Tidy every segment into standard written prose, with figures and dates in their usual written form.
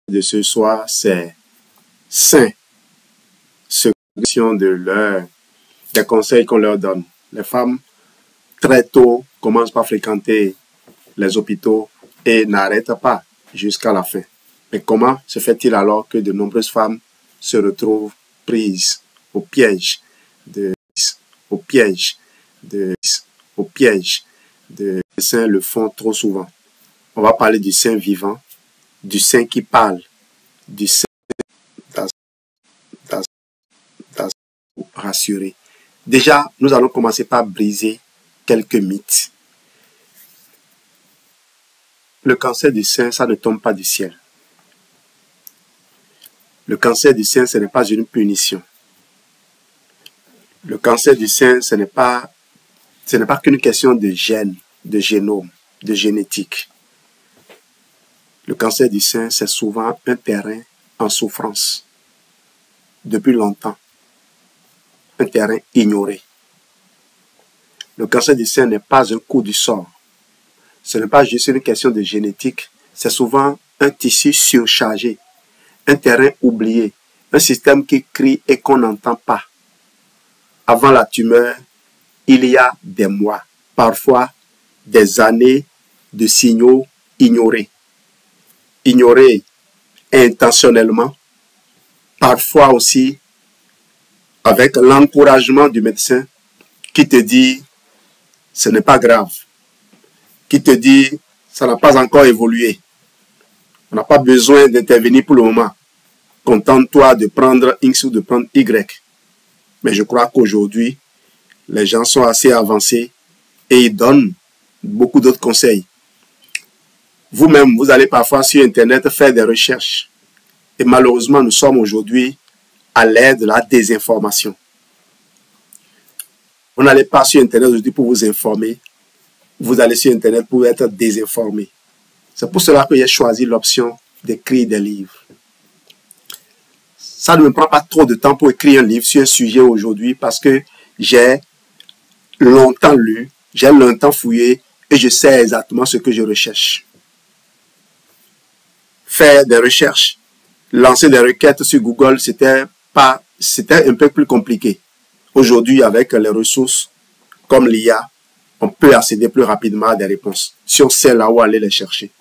De ce soir, c'est sain. Ce des conseils qu'on leur donne. Les femmes, très tôt, commencent par fréquenter les hôpitaux et n'arrêtent pas jusqu'à la fin. Mais comment se fait-il alors que de nombreuses femmes se retrouvent prises au piège de les saints le font trop souvent. On va parler du saint vivant, du saint qui parle, du saint rassuré. Déjà, nous allons commencer par briser quelques mythes. Le cancer du sein, ça ne tombe pas du ciel. Le cancer du sein, ce n'est pas une punition. Le cancer du sein, ce n'est pas qu'une question de gène, de génome, de génétique. Le cancer du sein, c'est souvent un terrain en souffrance depuis longtemps. Un terrain ignoré. Le cancer du sein n'est pas un coup du sort. Ce n'est pas juste une question de génétique. C'est souvent un tissu surchargé, un terrain oublié, un système qui crie et qu'on n'entend pas. Avant la tumeur, il y a des mois, parfois des années de signaux ignorés. Ignorés intentionnellement, parfois aussi avec l'encouragement du médecin qui te dit ce n'est pas grave, qui te dit ça n'a pas encore évolué, on n'a pas besoin d'intervenir pour le moment, contente-toi de prendre X ou de prendre Y. Mais je crois qu'aujourd'hui, les gens sont assez avancés et ils donnent beaucoup d'autres conseils. Vous-même, vous allez parfois sur Internet faire des recherches. Et malheureusement, nous sommes aujourd'hui à l'ère de la désinformation. Vous n'allez pas sur Internet aujourd'hui pour vous informer. Vous allez sur Internet pour être désinformé. C'est pour cela que j'ai choisi l'option d'écrire des livres. Ça ne me prend pas trop de temps pour écrire un livre sur un sujet aujourd'hui parce que j'ai longtemps lu, j'ai longtemps fouillé et je sais exactement ce que je recherche. Faire des recherches, lancer des requêtes sur Google, c'était un peu plus compliqué. Aujourd'hui, avec les ressources comme l'IA, on peut accéder plus rapidement à des réponses si on sait là où aller les chercher.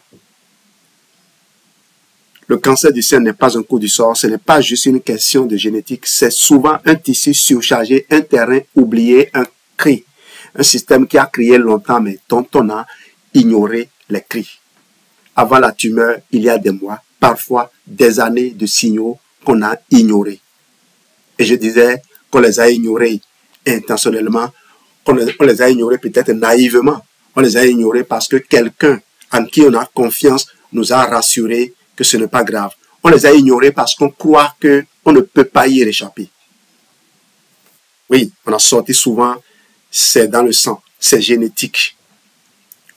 Le cancer du sein n'est pas un coup du sort, ce n'est pas juste une question de génétique, c'est souvent un tissu surchargé, un terrain oublié, un cri, un système qui a crié longtemps mais dont on a ignoré les cris. Avant la tumeur, il y a des mois, parfois des années de signaux qu'on a ignorés. Et je disais qu'on les a ignorés intentionnellement, qu'on les a ignorés peut-être naïvement. On les a ignorés parce que quelqu'un en qui on a confiance nous a rassurés que ce n'est pas grave. On les a ignorés parce qu'on croit qu'on ne peut pas y échapper. Oui, on a sorti souvent, c'est dans le sang, c'est génétique.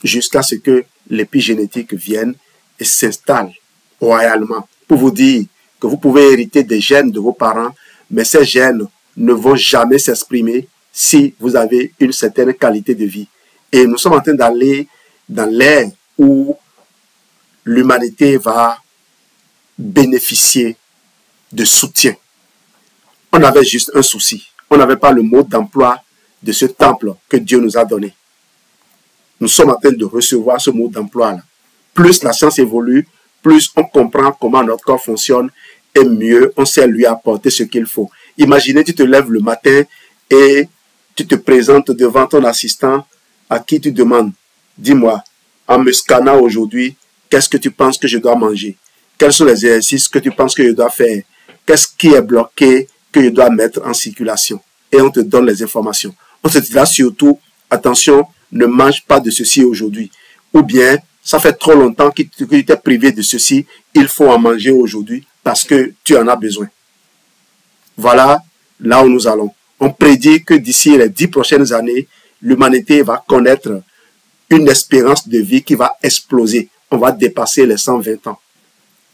Jusqu'à ce que l'épigénétique vienne et s'installe royalement pour vous dire que vous pouvez hériter des gènes de vos parents, mais ces gènes ne vont jamais s'exprimer si vous avez une certaine qualité de vie. Et nous sommes en train d'aller dans l'ère où l'humanité va bénéficier de soutien. On avait juste un souci. On n'avait pas le mode d'emploi de ce temple que Dieu nous a donné. Nous sommes en train de recevoir ce mode d'emploi-là. Plus la science évolue, plus on comprend comment notre corps fonctionne et mieux on sait lui apporter ce qu'il faut. Imaginez, tu te lèves le matin et tu te présentes devant ton assistant à qui tu demandes, dis-moi, en me scannant aujourd'hui, qu'est-ce que tu penses que je dois manger? Quels sont les exercices que tu penses que je dois faire? Qu'est-ce qui est bloqué que je dois mettre en circulation? Et on te donne les informations. On te dira surtout, attention, ne mange pas de ceci aujourd'hui. Ou bien, ça fait trop longtemps que tu t'es privé de ceci, il faut en manger aujourd'hui parce que tu en as besoin. Voilà là où nous allons. On prédit que d'ici les 10 prochaines années, l'humanité va connaître une espérance de vie qui va exploser. On va dépasser les 120 ans.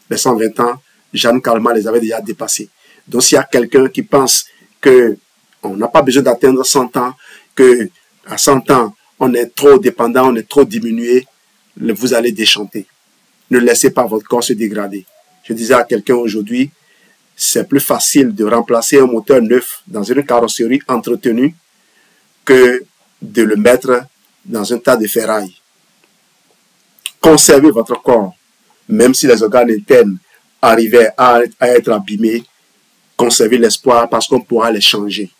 Les 120 ans, Jeanne Calment les avait déjà dépassés. Donc s'il y a quelqu'un qui pense qu'on n'a pas besoin d'atteindre 100 ans, qu'à 100 ans, on est trop dépendant, on est trop diminué, vous allez déchanter. Ne laissez pas votre corps se dégrader. Je disais à quelqu'un aujourd'hui, c'est plus facile de remplacer un moteur neuf dans une carrosserie entretenue que de le mettre dans un tas de ferraille. Conservez votre corps, même si les organes internes arrivaient à être abîmés, conservez l'espoir parce qu'on pourra les changer.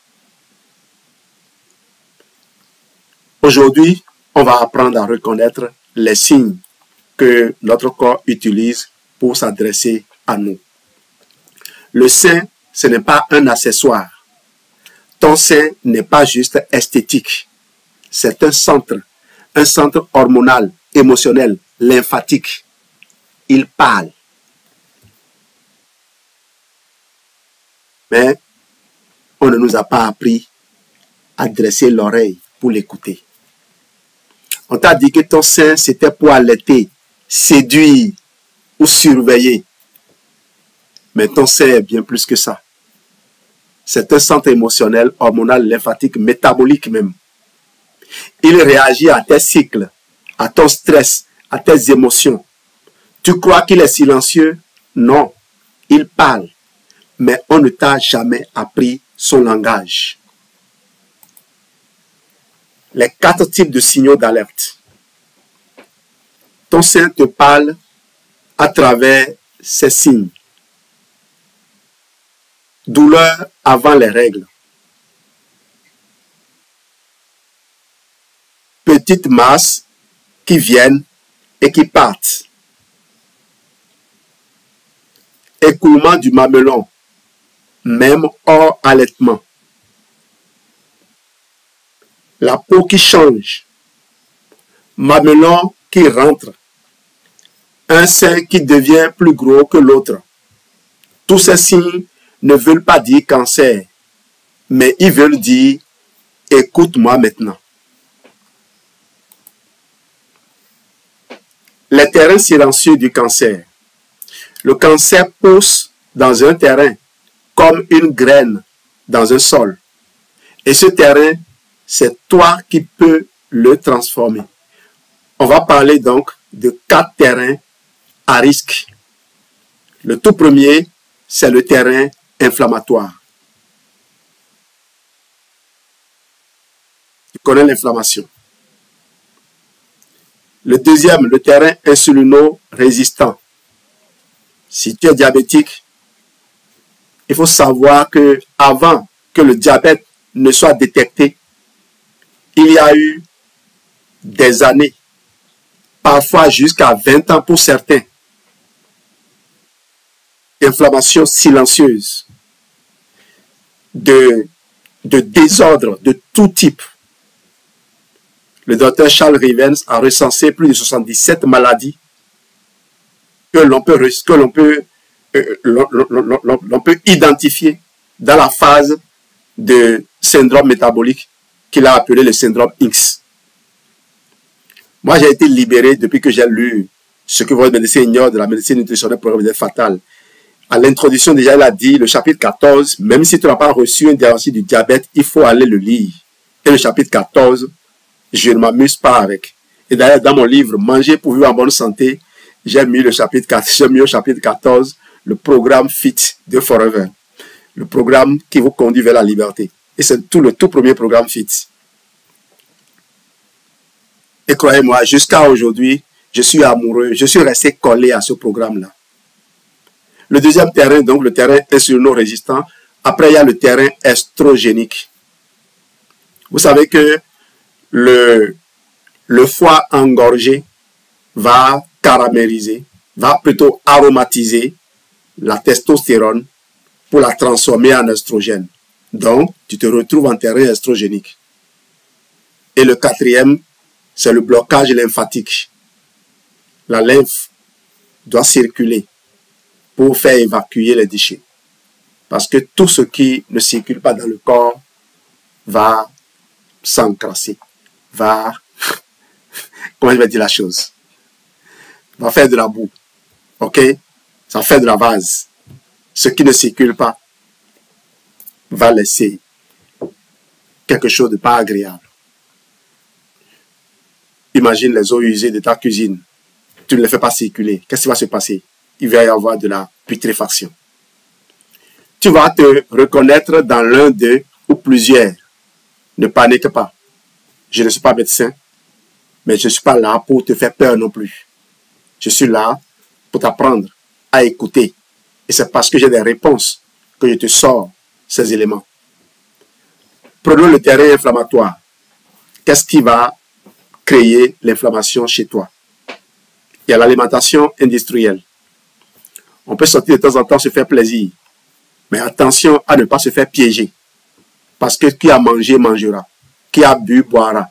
Aujourd'hui, on va apprendre à reconnaître les signes que notre corps utilise pour s'adresser à nous. Le sein, ce n'est pas un accessoire. Ton sein n'est pas juste esthétique. C'est un centre hormonal, émotionnel, lymphatique. Il parle. Mais on ne nous a pas appris à dresser l'oreille pour l'écouter. On t'a dit que ton sein, c'était pour allaiter, séduire ou surveiller. Mais ton sein est bien plus que ça. C'est un centre émotionnel, hormonal, lymphatique, métabolique même. Il réagit à tes cycles, à ton stress, à tes émotions. Tu crois qu'il est silencieux? Non, il parle. Mais on ne t'a jamais appris son langage. Les 4 types de signaux d'alerte. Ton sein te parle à travers ces signes. Douleur avant les règles. Petites masses qui viennent et qui partent. Écoulement du mamelon, même hors allaitement. La peau qui change. Mamelon qui rentre. Un sein qui devient plus gros que l'autre. Tous ces signes ne veulent pas dire cancer, mais ils veulent dire écoute-moi maintenant. Les terrains silencieux du cancer. Le cancer pousse dans un terrain comme une graine dans un sol. Et ce terrain, c'est toi qui peux le transformer. On va parler donc de 4 terrains à risque. Le tout premier, c'est le terrain inflammatoire. Tu connais l'inflammation. Le deuxième, le terrain insulino-résistant. Si tu es diabétique, il faut savoir que avant que le diabète ne soit détecté, il y a eu des années, parfois jusqu'à 20 ans pour certains, d'inflammation silencieuse, de désordre de tout type. Le docteur Charles Rivens a recensé plus de 77 maladies que l'on peut identifier dans la phase de syndrome métabolique qu'il a appelé le syndrome X. Moi, j'ai été libéré depuis que j'ai lu ce que votre médecin ignore de la médecine nutritionnelle programmée fatale. À l'introduction, déjà, il a dit, le chapitre 14, même si tu n'as pas reçu un diagnostic du diabète, il faut aller le lire. Et le chapitre 14, je ne m'amuse pas avec. Et d'ailleurs, dans mon livre, Manger pour vivre en bonne santé, j'ai mis au chapitre 14, le programme FIT de Forever. Le programme qui vous conduit vers la liberté. Et c'est le tout premier programme FIT. Et croyez-moi, jusqu'à aujourd'hui, je suis amoureux, je suis resté collé à ce programme-là. Le deuxième terrain, donc le terrain insulino-résistant. Après, il y a le terrain estrogénique. Vous savez que le foie engorgé va caraméliser, va plutôt aromatiser la testostérone pour la transformer en estrogène. Donc, tu te retrouves en terrain estrogénique. Et le quatrième, c'est le blocage lymphatique. La lymphe doit circuler pour faire évacuer les déchets. Parce que tout ce qui ne circule pas dans le corps va s'encrasser, va, comment je vais dire la chose, va faire de la boue, ok? Ça fait de la vase. Ce qui ne circule pas va laisser quelque chose de pas agréable. Imagine les eaux usées de ta cuisine. Tu ne les fais pas circuler. Qu'est-ce qui va se passer? Il va y avoir de la putréfaction. Tu vas te reconnaître dans l'un d'eux ou plusieurs. Ne panique pas. Je ne suis pas médecin, mais je ne suis pas là pour te faire peur non plus. Je suis là pour t'apprendre à écouter. Et c'est parce que j'ai des réponses que je te sors ces éléments. Prenons le terrain inflammatoire. Qu'est-ce qui va créer l'inflammation chez toi? Il y a l'alimentation industrielle. On peut sortir de temps en temps se faire plaisir. Mais attention à ne pas se faire piéger. Parce que qui a mangé, mangera. Qui a bu, boira.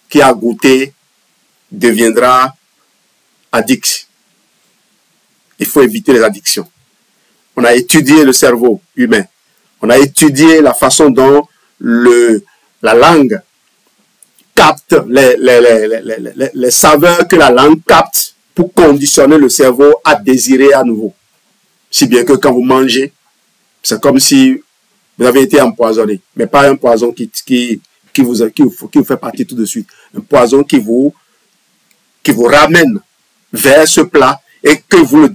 Qui a goûté, deviendra addict. Il faut éviter les addictions. On a étudié le cerveau humain. On a étudié la façon dont la langue capte les saveurs que la langue capte pour conditionner le cerveau à désirer à nouveau. Si bien que quand vous mangez, c'est comme si vous avez été empoisonné. Mais pas un poison qui vous fait partir tout de suite. Un poison qui vous ramène vers ce plat et que vous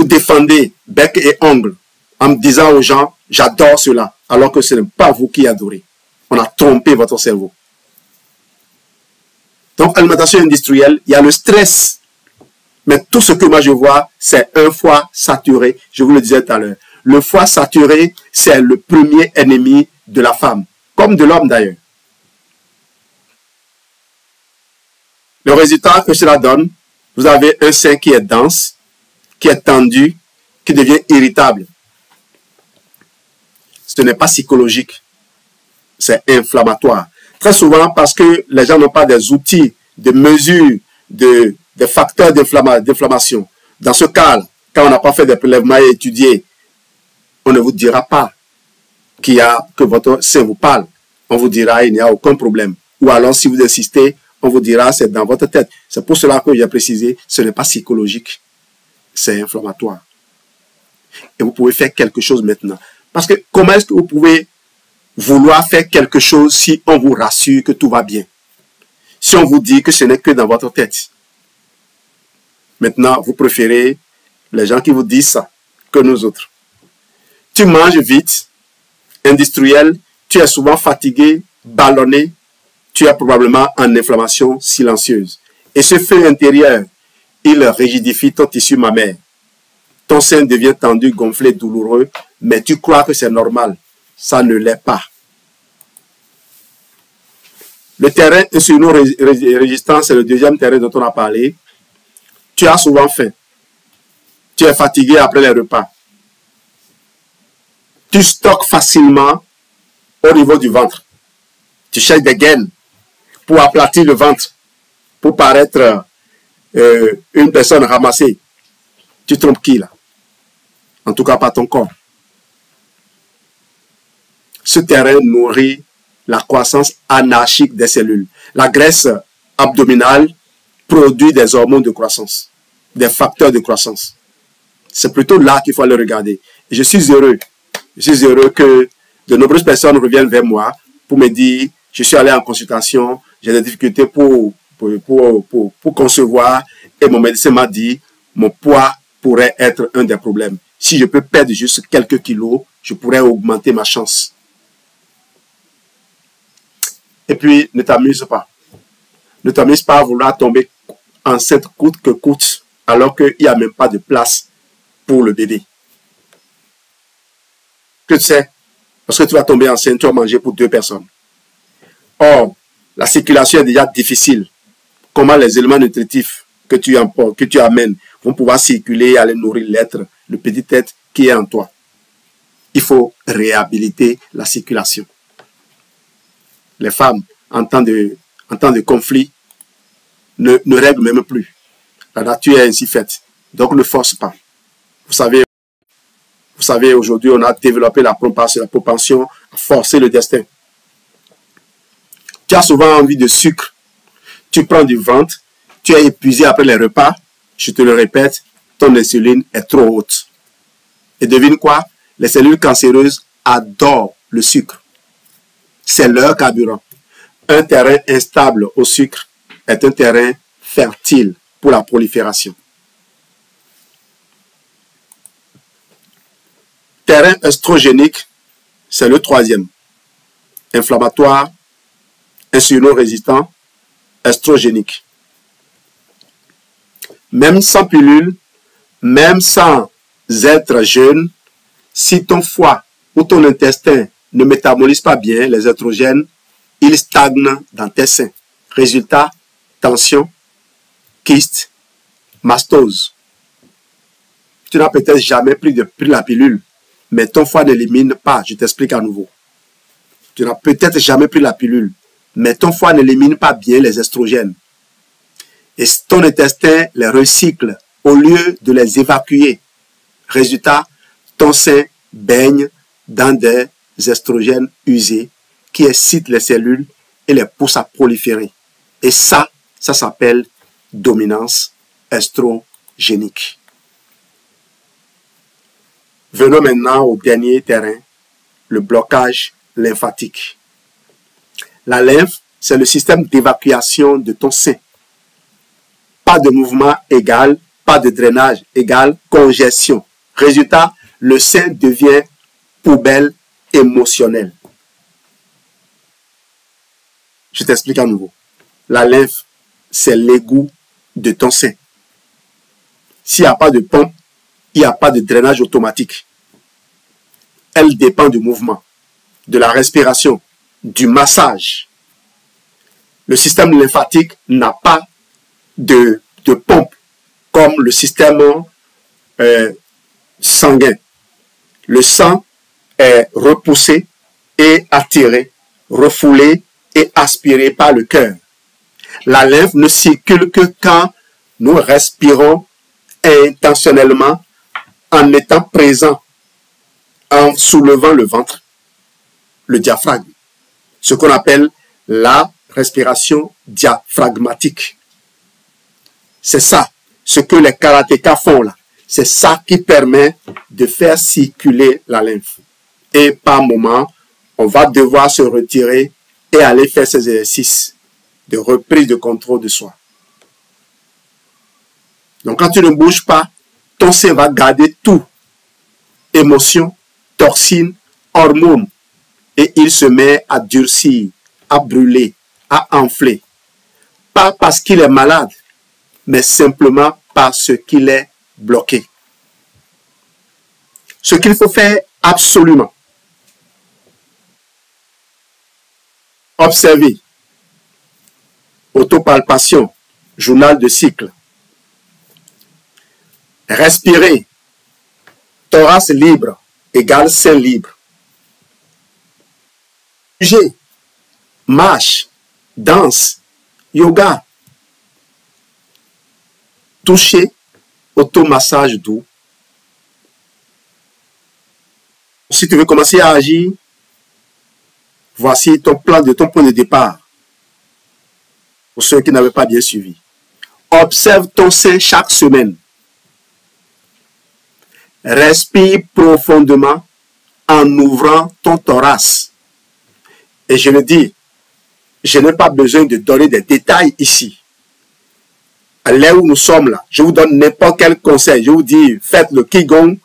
défendez bec et ongle en disant aux gens, j'adore cela, alors que ce n'est pas vous qui adorez. On a trompé votre cerveau. Donc, alimentation industrielle, il y a le stress. Mais tout ce que moi je vois, c'est un foie saturé. Je vous le disais tout à l'heure. Le foie saturé, c'est le premier ennemi de la femme, comme de l'homme d'ailleurs. Le résultat que cela donne, vous avez un sein qui est dense, qui est tendu, qui devient irritable. Ce n'est pas psychologique, c'est inflammatoire. Très souvent parce que les gens n'ont pas des outils de mesure des facteurs d'inflammation. Dans ce cas, quand on n'a pas fait des prélèvements et étudiés, on ne vous dira pas que votre sein vous parle. On vous dira il n'y a aucun problème. Ou alors si vous insistez, on vous dira c'est dans votre tête. C'est pour cela que j'ai précisé, ce n'est pas psychologique, c'est inflammatoire. Et vous pouvez faire quelque chose maintenant. Parce que comment est-ce que vous pouvez vouloir faire quelque chose si on vous rassure que tout va bien? Si on vous dit que ce n'est que dans votre tête. Maintenant, vous préférez les gens qui vous disent ça que nous autres. Tu manges vite, industriel, tu es souvent fatigué, ballonné, tu es probablement en inflammation silencieuse. Et ce feu intérieur, il rigidifie ton tissu mammaire. Ton sein devient tendu, gonflé, douloureux, mais tu crois que c'est normal. Ça ne l'est pas. Le terrain insulino-résistant, c'est le deuxième terrain dont on a parlé. Tu as souvent faim. Tu es fatigué après les repas. Tu stockes facilement au niveau du ventre. Tu cherches des gaines pour aplatir le ventre, pour paraître une personne ramassée. Tu trompes qui là? En tout cas, pas ton corps. Ce terrain nourrit la croissance anarchique des cellules. La graisse abdominale produit des hormones de croissance, des facteurs de croissance. C'est plutôt là qu'il faut aller regarder. Et je suis heureux. Je suis heureux que de nombreuses personnes reviennent vers moi pour me dire, je suis allé en consultation, j'ai des difficultés pour concevoir et mon médecin m'a dit, mon poids pourrait être un des problèmes. Si je peux perdre juste quelques kilos, je pourrais augmenter ma chance. Et puis, ne t'amuse pas. Ne t'amuse pas à vouloir tomber enceinte coûte que coûte, alors qu'il n'y a même pas de place pour le bébé. Que tu sais, parce que tu vas tomber enceinte, tu vas manger pour 2 personnes. Or, la circulation est déjà difficile. Comment les éléments nutritifs que tu amènes vont pouvoir circuler et aller nourrir l'être, le petit être qui est en toi? Il faut réhabiliter la circulation. Les femmes, en temps de conflit, ne règlent même plus. La nature est ainsi faite. Donc, ne force pas. Vous savez, aujourd'hui, on a développé la propension à forcer le destin. Tu as souvent envie de sucre. Tu prends du ventre. Tu es épuisé après les repas. Je te le répète, ton insuline est trop haute. Et devine quoi? Les cellules cancéreuses adorent le sucre. C'est leur carburant. Un terrain instable au sucre est un terrain fertile pour la prolifération. terrain œstrogénique, c'est le troisième. Inflammatoire, insulino-résistant, œstrogénique. Même sans pilule, même sans être jeune, si ton foie ou ton intestin ne métabolise pas bien les œstrogènes, ils stagnent dans tes seins. Résultat, tension, kyste, mastose. Tu n'as peut-être jamais pris la pilule, mais ton foie n'élimine pas. Je t'explique à nouveau. Tu n'as peut-être jamais pris la pilule, mais ton foie n'élimine pas bien les estrogènes. Et ton intestin les recycle au lieu de les évacuer. Résultat, ton sein baigne dans des estrogènes usés qui excitent les cellules et les poussent à proliférer. Et ça s'appelle dominance estrogénique. Venons maintenant au dernier terrain, le blocage lymphatique. La lymphe, c'est le système d'évacuation de ton sein. Pas de mouvement égal, pas de drainage égal, congestion. Résultat, le sein devient poubelle émotionnelle. Je t'explique à nouveau. La lymphe, c'est l'égout de ton sein. S'il n'y a pas de pompe, il n'y a pas de drainage automatique. Elle dépend du mouvement, de la respiration, du massage. Le système lymphatique n'a pas de pompe comme le système sanguin. Le sang est repoussé et attiré, refoulé et aspiré par le cœur. La lymphe ne circule que quand nous respirons intentionnellement en étant présent, en soulevant le ventre, le diaphragme. Ce qu'on appelle la respiration diaphragmatique. C'est ça, ce que les karatékas font là. C'est ça qui permet de faire circuler la lymphe. Et par moment, on va devoir se retirer et aller faire ces exercices de reprise de contrôle de soi. Donc quand tu ne bouges pas, ton sein va garder tout. Émotions, toxines, hormones. Et il se met à durcir, à brûler, à enfler. Pas parce qu'il est malade, mais simplement parce qu'il est bloqué. Ce qu'il faut faire absolument. Observer. Autopalpation. Journal de cycle. Respirer. Thorax libre égale sein libre. Bouger. Marche. Danse. Yoga. Toucher. Automassage doux. Si tu veux commencer à agir, voici ton plan de ton point de départ. Pour ceux qui n'avaient pas bien suivi. Observe ton sein chaque semaine. Respire profondément en ouvrant ton thorax. Et je le dis, je n'ai pas besoin de donner des détails ici. À l'heure où nous sommes là, je vous donne n'importe quel conseil. Je vous dis, faites le Qigong.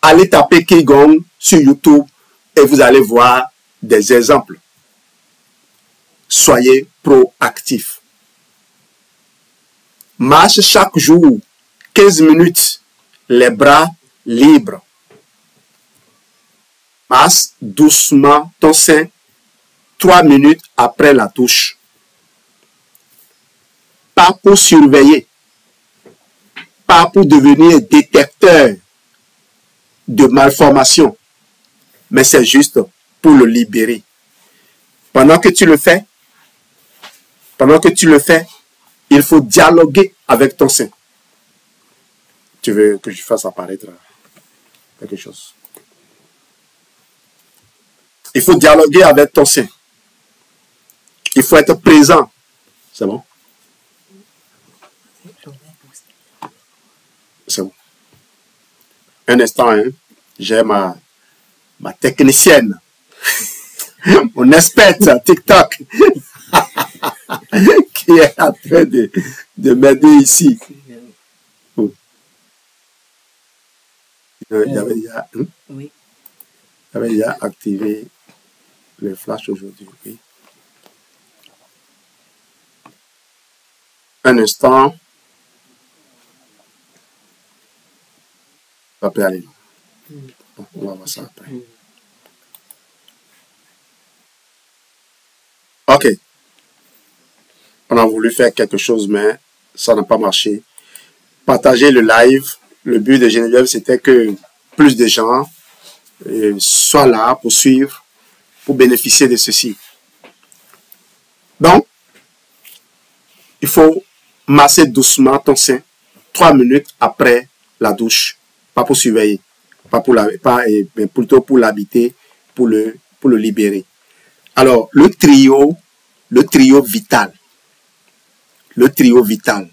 Allez taper Qigong sur YouTube et vous allez voir des exemples. Soyez proactifs. Marche chaque jour 15 minutes, les bras libres. Masse doucement ton sein 3 minutes après la douche. Pas pour surveiller, pas pour devenir détecteur de malformation, mais c'est juste pour le libérer. Pendant que tu le fais, il faut dialoguer avec ton sein. Tu veux que je fasse apparaître quelque chose? Il faut dialoguer avec ton sein. Il faut être présent. C'est bon? C'est bon. Un instant, hein? J'ai ma technicienne, mon experte TikTok, qui est en train de m'aider ici. Oui. J'avais déjà activé le flash aujourd'hui. Oui. Un instant. Ça peut aller. Bon, on va voir ça après. Ok. On a voulu faire quelque chose, mais ça n'a pas marché. Partager le live. Le but de Geneviève, c'était que plus de gens soient là pour suivre, pour bénéficier de ceci. Donc, il faut masser doucement ton sein 3 minutes après la douche. Pas pour surveiller, mais plutôt pour l'habiter, pour le libérer. Alors, le trio vital. Le trio vital.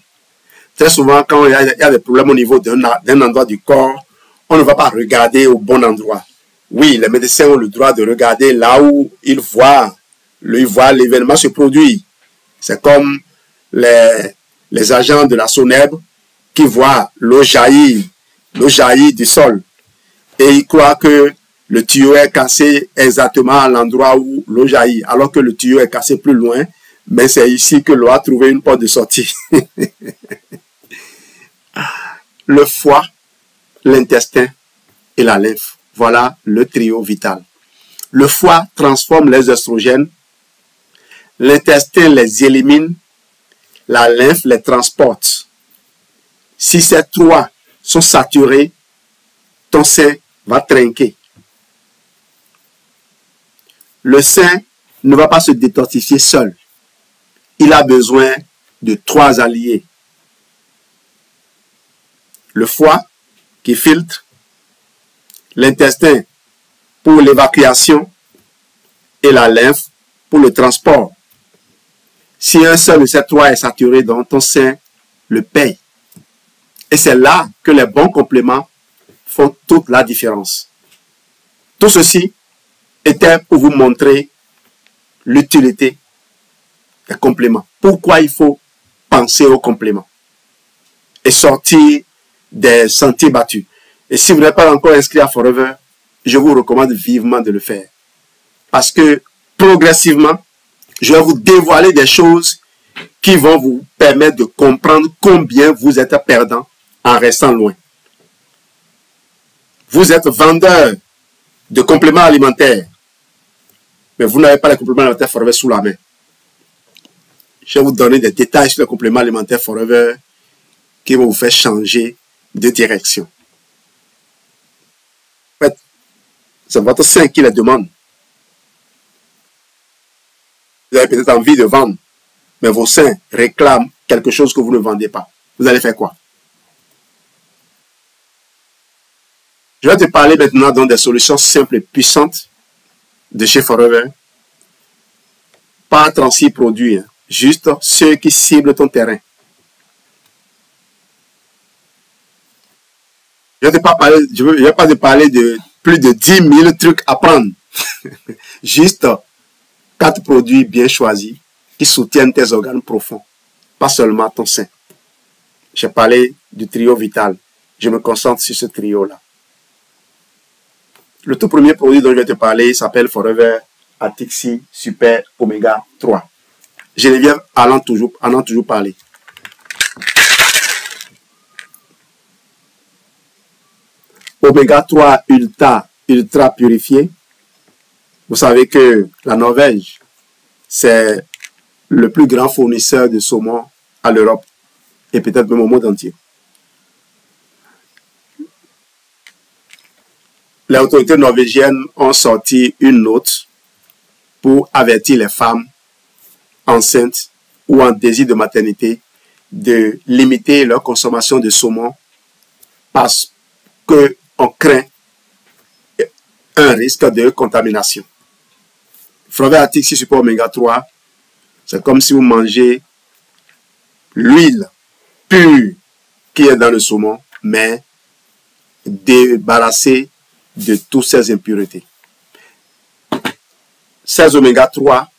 Très souvent, quand il y a des problèmes au niveau d'un endroit du corps, on ne va pas regarder au bon endroit. Oui, les médecins ont le droit de regarder là où ils voient l'événement se produire. C'est comme les agents de la SONEB qui voient l'eau jaillir du sol. Et ils croient que le tuyau est cassé exactement à l'endroit où l'eau jaillit, alors que le tuyau est cassé plus loin, mais c'est ici que l'eau a trouvé une porte de sortie. Le foie, l'intestin et la lymphe. Voilà le trio vital. Le foie transforme les oestrogènes, l'intestin les élimine, la lymphe les transporte. Si ces trois sont saturés, ton sein va trinquer. Le sein ne va pas se détoxifier seul. Il a besoin de 3 alliés. Le foie qui filtre, l'intestin pour l'évacuation et la lymphe pour le transport. Si un seul de ces 3 est saturé, donc ton sein le paye. Et c'est là que les bons compléments font toute la différence. Tout ceci était pour vous montrer l'utilité des compléments. Pourquoi il faut penser aux compléments et sortir des sentiers battus. Et si vous n'êtes pas encore inscrit à Forever, je vous recommande vivement de le faire. Parce que progressivement, je vais vous dévoiler des choses qui vont vous permettre de comprendre combien vous êtes perdant en restant loin. Vous êtes vendeur de compléments alimentaires, mais vous n'avez pas les compléments alimentaires Forever sous la main. Je vais vous donner des détails sur les compléments alimentaires Forever qui vont vous faire changer de direction. En fait, c'est votre sein qui les demande. Vous avez peut-être envie de vendre, mais vos seins réclament quelque chose que vous ne vendez pas. Vous allez faire quoi? Je vais te parler maintenant donc des solutions simples et puissantes de chez Forever. Pas 36 produits, hein. Juste ceux qui ciblent ton terrain. Je ne vais pas te parler de plus de 10 000 trucs à prendre. Juste 4 produits bien choisis qui soutiennent tes organes profonds, pas seulement ton sein. J'ai parlé du trio vital. Je me concentre sur ce trio-là. Le tout premier produit dont je vais te parler s'appelle Forever Atixi Super Oméga 3. Geneviève en a toujours parlé. Oméga 3 ultra purifié. Vous savez que la Norvège, c'est le plus grand fournisseur de saumon à l'Europe et peut-être même au monde entier. Les autorités norvégiennes ont sorti une note pour avertir les femmes enceintes ou en désir de maternité de limiter leur consommation de saumon parce qu'on craint un risque de contamination. Forever Atixi Super Oméga 3, c'est comme si vous mangez l'huile pure qui est dans le saumon, mais débarrassée de toutes ces impuretés. Ces oméga 3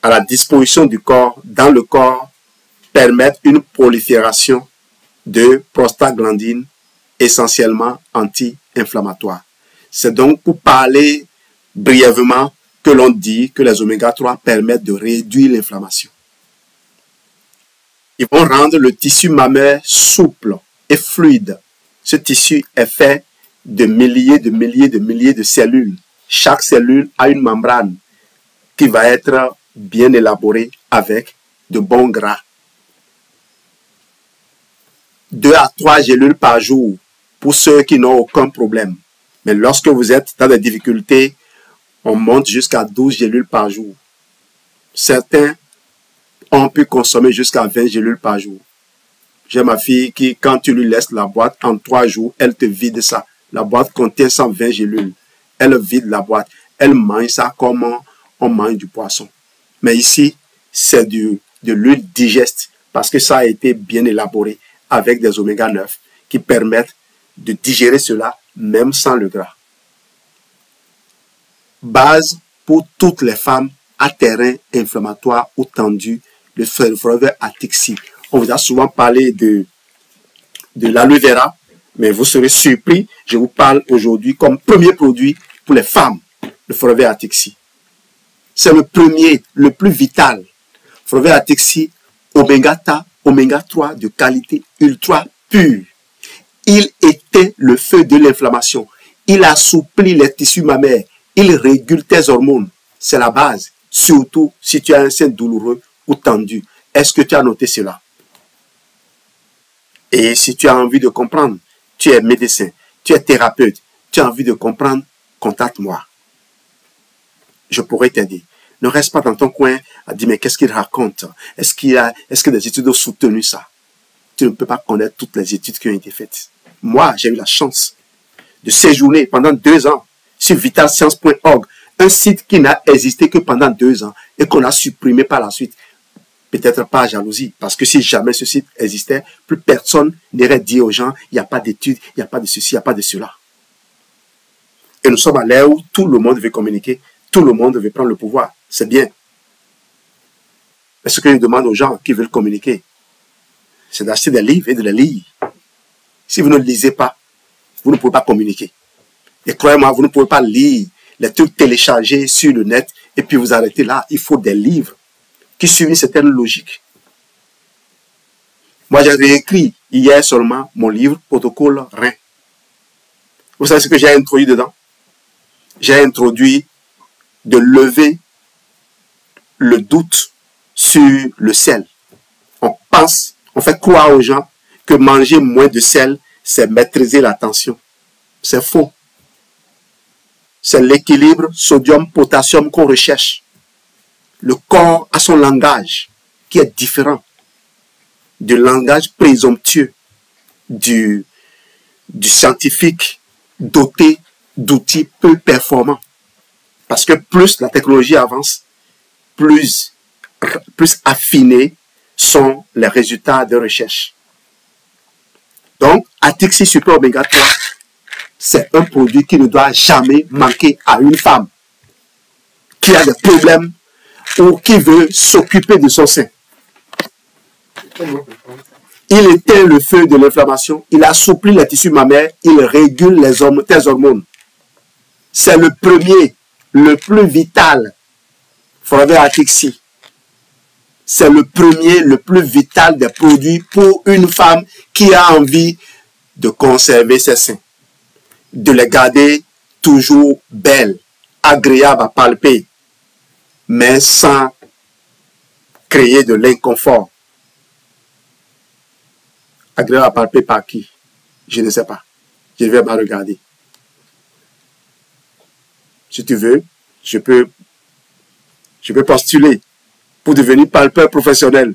à la disposition du corps, dans le corps, permettent une prolifération de prostaglandines essentiellement anti-inflammatoires. C'est donc pour parler brièvement que l'on dit que les oméga 3 permettent de réduire l'inflammation. Ils vont rendre le tissu mammaire souple et fluide. Ce tissu est fait de milliers de cellules. Chaque cellule a une membrane qui va être bien élaborée avec de bons gras. 2 à 3 gélules par jour pour ceux qui n'ont aucun problème. Mais lorsque vous êtes dans des difficultés, on monte jusqu'à 12 gélules par jour. Certains ont pu consommer jusqu'à 20 gélules par jour. J'ai ma fille qui, quand tu lui laisses la boîte, en 3 jours, elle te vide ça. La boîte contient 120 gélules. Elle vide la boîte. Elle mange ça comme on mange du poisson. Mais ici, c'est de l'huile digeste parce que ça a été bien élaboré avec des oméga 9 qui permettent de digérer cela même sans le gras. Base pour toutes les femmes à terrain inflammatoire ou tendu, le Forever Atixi. On vous a souvent parlé de l'aloe vera, mais vous serez surpris, je vous parle aujourd'hui comme premier produit pour les femmes, le Forever Atixi. C'est le premier, le plus vital. Forever Atixi, oméga 3 de qualité ultra pure. Il éteint le feu de l'inflammation. Il assouplit les tissus mammaires. Il régule tes hormones. C'est la base. Surtout si tu as un sein douloureux ou tendu. Est-ce que tu as noté cela? Et si tu as envie de comprendre, tu es médecin, tu es thérapeute, tu as envie de comprendre, contacte-moi. Je pourrais t'aider. Ne reste pas dans ton coin à dire mais qu'est-ce qu'il raconte? Est-ce que des études ont soutenu ça? Tu ne peux pas connaître toutes les études qui ont été faites. Moi, j'ai eu la chance de séjourner pendant 2 ans sur vitalscience.org, un site qui n'a existé que pendant 2 ans et qu'on a supprimé par la suite. Peut-être pas jalousie, parce que si jamais ce site existait, plus personne n'irait dire aux gens, il n'y a pas d'études, il n'y a pas de ceci, il n'y a pas de cela. Et nous sommes à l'ère où tout le monde veut communiquer, tout le monde veut prendre le pouvoir. C'est bien. Mais ce que je demande aux gens qui veulent communiquer, c'est d'acheter des livres et de les lire. Si vous ne lisez pas, vous ne pouvez pas communiquer. Et croyez-moi, vous ne pouvez pas lire les trucs téléchargés sur le net et puis vous arrêtez là. Il faut des livres qui suivent une certaine logique. Moi, j'ai réécrit hier seulement mon livre Protocole Rein. Vous savez ce que j'ai introduit dedans? J'ai introduit de lever le doute sur le sel. On fait croire aux gens que manger moins de sel, c'est maîtriser la tension. C'est faux. C'est l'équilibre sodium-potassium qu'on recherche. Le corps a son langage qui est différent du langage présomptueux du scientifique doté d'outils peu performants. Parce que plus la technologie avance, plus affinés sont les résultats de recherche. Donc, Atixi Super Oméga 3, c'est un produit qui ne doit jamais manquer à une femme qui a des problèmes ou qui veut s'occuper de son sein. Il éteint le feu de l'inflammation, il assouplit les tissus mammaires, il régule tes hormones. C'est le premier, le plus vital, Forever Atixi. C'est le premier, le plus vital des produits pour une femme qui a envie de conserver ses seins, de les garder toujours belles, agréables à palper, mais sans créer de l'inconfort. Agréable à palper par qui? Je ne sais pas. Je ne vais pas regarder. Si tu veux, je peux postuler pour devenir palpeur professionnel.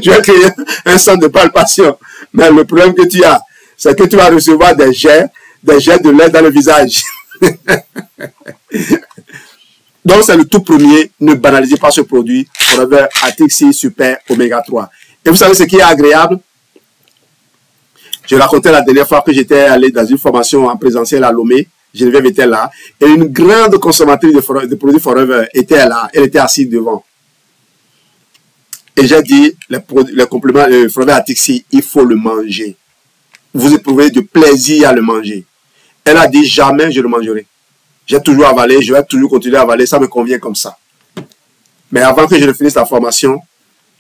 Je vais créer un centre de palpation. Mais le problème que tu as, c'est que tu vas recevoir des jets de lait dans le visage. Donc, c'est le tout premier. Ne banalisez pas ce produit. Forever Atixi Super Oméga 3. Et vous savez ce qui est agréable? Je racontais la dernière fois que j'étais allé dans une formation en présentiel à Lomé. Geneviève était là. Et une grande consommatrice de produits Forever était là. Elle était assise devant. Et j'ai dit, les compléments de Forever Atixi, il faut le manger. Vous éprouvez du plaisir à le manger. Elle a dit, jamais je le mangerai. J'ai toujours avalé, je vais toujours continuer à avaler, ça me convient comme ça. Mais avant que je ne finisse la formation,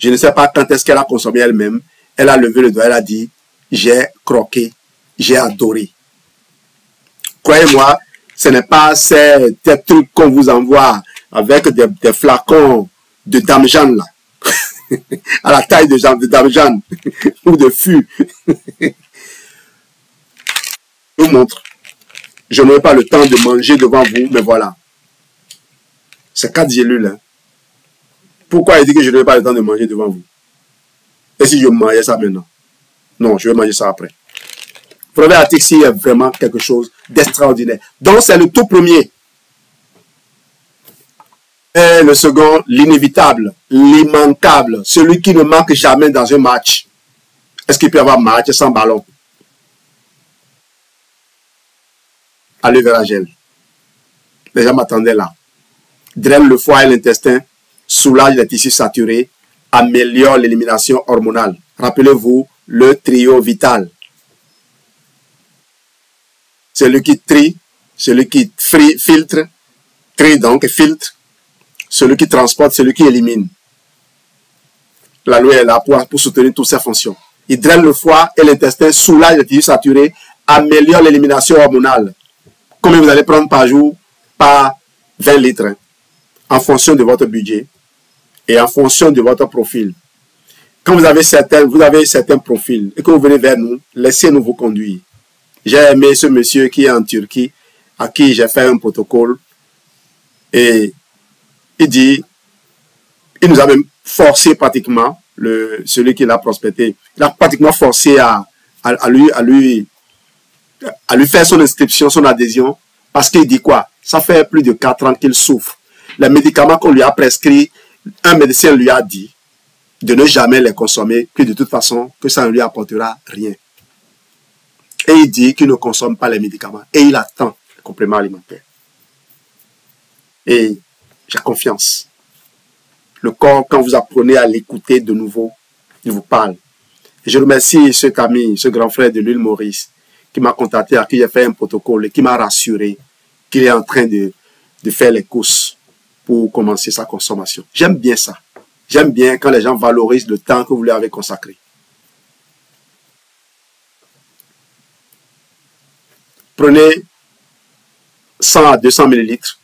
je ne sais pas quand est-ce qu'elle a consommé elle-même. Elle a levé le doigt, elle a dit, j'ai croqué, j'ai adoré. Croyez-moi, ce n'est pas ces trucs qu'on vous envoie avec des flacons de Dame Jeanne là. À la taille de Dame Jeanne ou de fût. Je vous montre. Je n'aurai pas le temps de manger devant vous, mais voilà. C'est 4 gélules. Hein. Pourquoi il dit que je n'aurai pas le temps de manger devant vous? Et si je mangeais ça maintenant? Non, je vais manger ça après. Brevet Atixi est vraiment quelque chose d'extraordinaire. Donc, c'est le tout premier. Et le second, l'inévitable, l'immanquable, celui qui ne manque jamais dans un match. Est-ce qu'il peut y avoir match sans ballon? Aloe vera gel. Les gens m'attendaient là. Draine le foie et l'intestin, soulage les tissus saturés, améliore l'élimination hormonale. Rappelez-vous le trio vital. Celui qui trie, celui qui filtre, trie donc et filtre, celui qui transporte, celui qui élimine. L'aloe est là pour soutenir toutes ces fonctions. Il draine le foie et l'intestin, soulage les tissus saturés, améliore l'élimination hormonale. Combien vous allez prendre par jour? Par 20 litres. Hein, en fonction de votre budget et en fonction de votre profil. Quand vous avez certains profils et que vous venez vers nous, laissez-nous vous conduire. J'ai aimé ce monsieur qui est en Turquie, à qui j'ai fait un protocole. Et il nous a même forcé pratiquement, celui qui l'a prospecté, il a pratiquement forcé à lui faire son inscription, son adhésion, parce qu'il dit quoi? Ça fait plus de 4 ans qu'il souffre. Les médicaments qu'on lui a prescrits, un médecin lui a dit de ne jamais les consommer, que de toute façon, que ça ne lui apportera rien. Et il dit qu'il ne consomme pas les médicaments. Et il attend les compléments alimentaires. Et j'ai confiance. Le corps, quand vous apprenez à l'écouter de nouveau, il vous parle. Et je remercie cet ami, ce grand frère de l'île Maurice, qui m'a contacté, à qui j'ai fait un protocole et qui m'a rassuré qu'il est en train de faire les courses pour commencer sa consommation. J'aime bien ça. J'aime bien quand les gens valorisent le temps que vous leur avez consacré. Prenez 100 à 200 millilitres.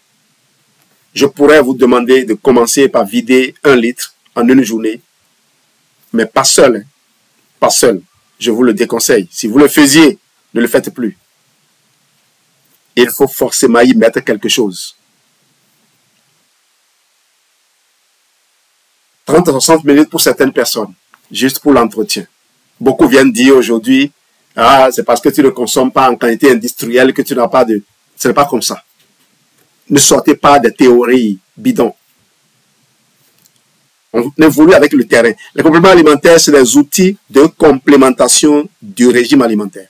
Je pourrais vous demander de commencer par vider 1 litre en une journée. Mais pas seul. Hein. Pas seul. Je vous le déconseille. Si vous le faisiez, ne le faites plus. Il faut forcément y mettre quelque chose. 30 à 60 minutes pour certaines personnes, juste pour l'entretien. Beaucoup viennent dire aujourd'hui, ah, c'est parce que tu ne consommes pas en quantité industrielle que tu n'as pas de... Ce n'est pas comme ça. Ne sortez pas des théories bidons. On évolue avec le terrain. Les compléments alimentaires, c'est des outils de complémentation du régime alimentaire.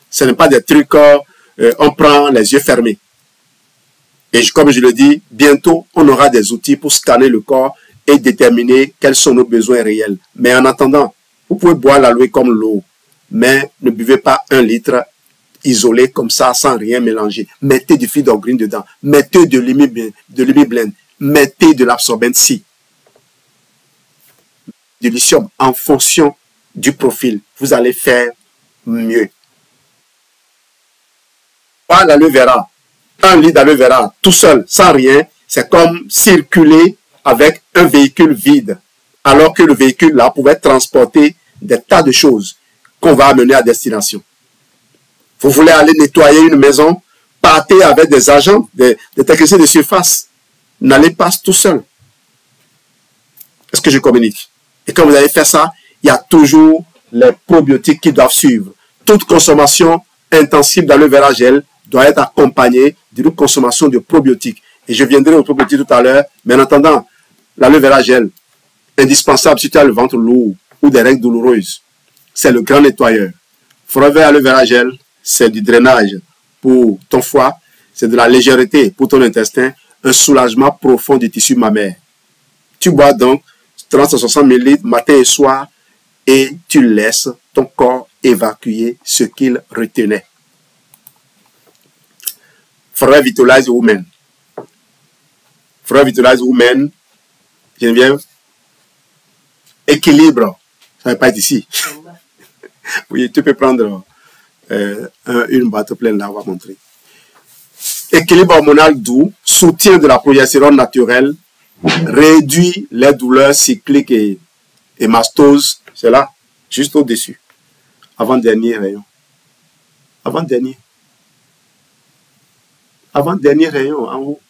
Ce n'est pas des trucs, on prend les yeux fermés. Et comme je le dis, bientôt, on aura des outils pour scanner le corps et déterminer quels sont nos besoins réels. Mais en attendant, vous pouvez boire l'aloe comme l'eau, mais ne buvez pas 1 litre isolé comme ça, sans rien mélanger. Mettez du Phytogreen dedans, mettez de l'Imiblend, mettez de l'Absorbent C, du lithium, en fonction du profil. Vous allez faire mieux. Boire l'aloe vera, 1 litre d'aloe vera, tout seul, sans rien, c'est comme circuler avec un véhicule vide, alors que le véhicule là pouvait transporter des tas de choses qu'on va amener à destination. Vous voulez aller nettoyer une maison, partez avec des agents, des techniciens de surface. N'allez pas tout seul. Est-ce que je communique? Et quand vous allez faire ça, il y a toujours les probiotiques qui doivent suivre. Toute consommation intensive d'aloe vera gel doit être accompagnée d'une consommation de probiotiques. Et je viendrai au probiotiques tout à l'heure, mais en attendant, l'aloe vera gel, indispensable si tu as le ventre lourd ou des règles douloureuses. C'est le grand nettoyeur. Forever aloe vera gel, c'est du drainage pour ton foie, c'est de la légèreté pour ton intestin, un soulagement profond du tissu mammaire. Tu bois donc 30 à 60 ml matin et soir et tu laisses ton corps évacuer ce qu'il retenait. Revitalize Women. Revitalize Women. Geneviève. Équilibre. Ça ne va pas être ici. Oui, tu peux prendre une boîte pleine là, on va montrer. Équilibre hormonal doux, soutien de la progestérone naturelle, réduit les douleurs cycliques et mastose. C'est là, juste au-dessus. Avant-dernier rayon. Avant-dernier. Avant-dernier rayon, en haut.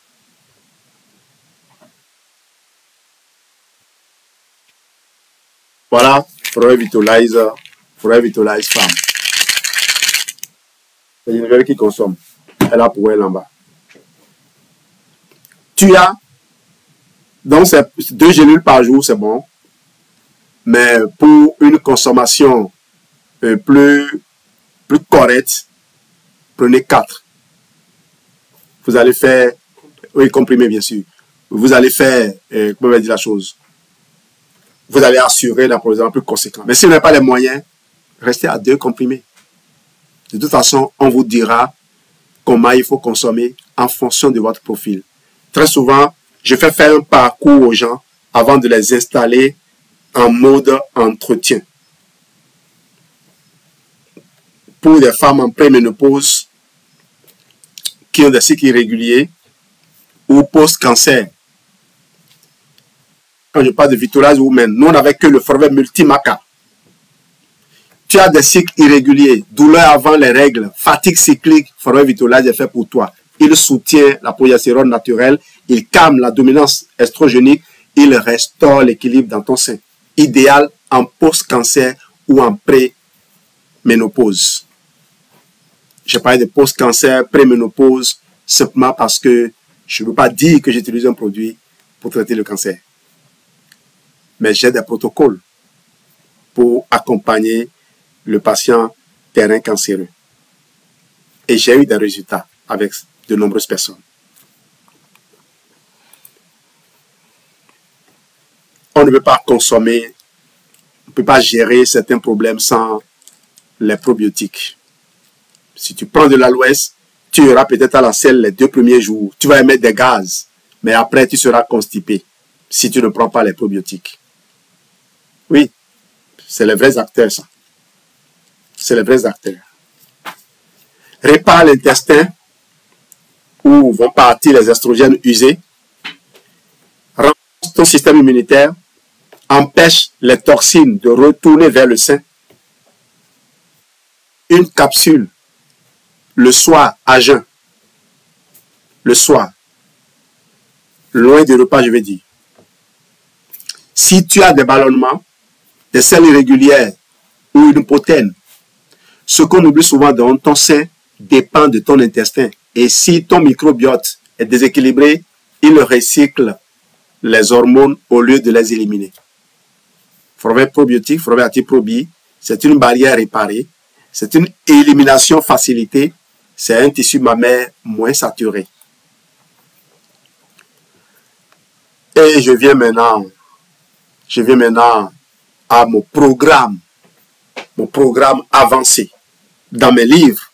Voilà, Revitalize Femme. C'est une nouvelle qui consomme. Elle a pour elle en bas. Tu as, donc c'est 2 gélules par jour, c'est bon. Mais pour une consommation plus correcte, prenez 4. Vous allez faire, oui, comprimé bien sûr. Vous allez faire, comment on va dire la chose, vous allez assurer l'approvisionnement plus conséquent. Mais si vous n'avez pas les moyens, restez à 2 comprimés. De toute façon, on vous dira comment il faut consommer en fonction de votre profil. Très souvent, je fais faire un parcours aux gens avant de les installer en mode entretien. Pour des femmes en préménopause qui ont des cycles irréguliers ou post-cancer. Quand je parle de Vitalize Women, nous on n'avait que le forfait Multimaca. Tu as des cycles irréguliers, douleur avant les règles, fatigue cyclique, forfait Vitalize est fait pour toi. Il soutient la progestérone naturelle, il calme la dominance estrogénique, il restaure l'équilibre dans ton sein. Idéal en post-cancer ou en pré-ménopause. Je parle de post-cancer, pré-ménopause, simplement parce que je ne veux pas dire que j'utilise un produit pour traiter le cancer. Mais j'ai des protocoles pour accompagner le patient terrain cancéreux. Et j'ai eu des résultats avec de nombreuses personnes. On ne peut pas consommer, on ne peut pas gérer certains problèmes sans les probiotiques. Si tu prends de l'aloès, tu auras peut-être à la selle les 2 premiers jours. Tu vas émettre des gaz, mais après tu seras constipé si tu ne prends pas les probiotiques. Oui, c'est les vrais acteurs, ça. C'est les vrais acteurs. Répare l'intestin où vont partir les estrogènes usés. Renforce ton système immunitaire. Empêche les toxines de retourner vers le sein. Une capsule le soir à jeun. Le soir. Loin du repas, je vais dire. Si tu as des ballonnements, des selles irrégulières ou une hypothène, ce qu'on oublie souvent dans ton sein dépend de ton intestin. Et si ton microbiote est déséquilibré, il recycle les hormones au lieu de les éliminer. Forfait probiotique, forfait antiprobie, c'est une barrière réparée, c'est une élimination facilitée, c'est un tissu mammaire moins saturé. Et je viens maintenant à mon programme avancé. Dans mes livres,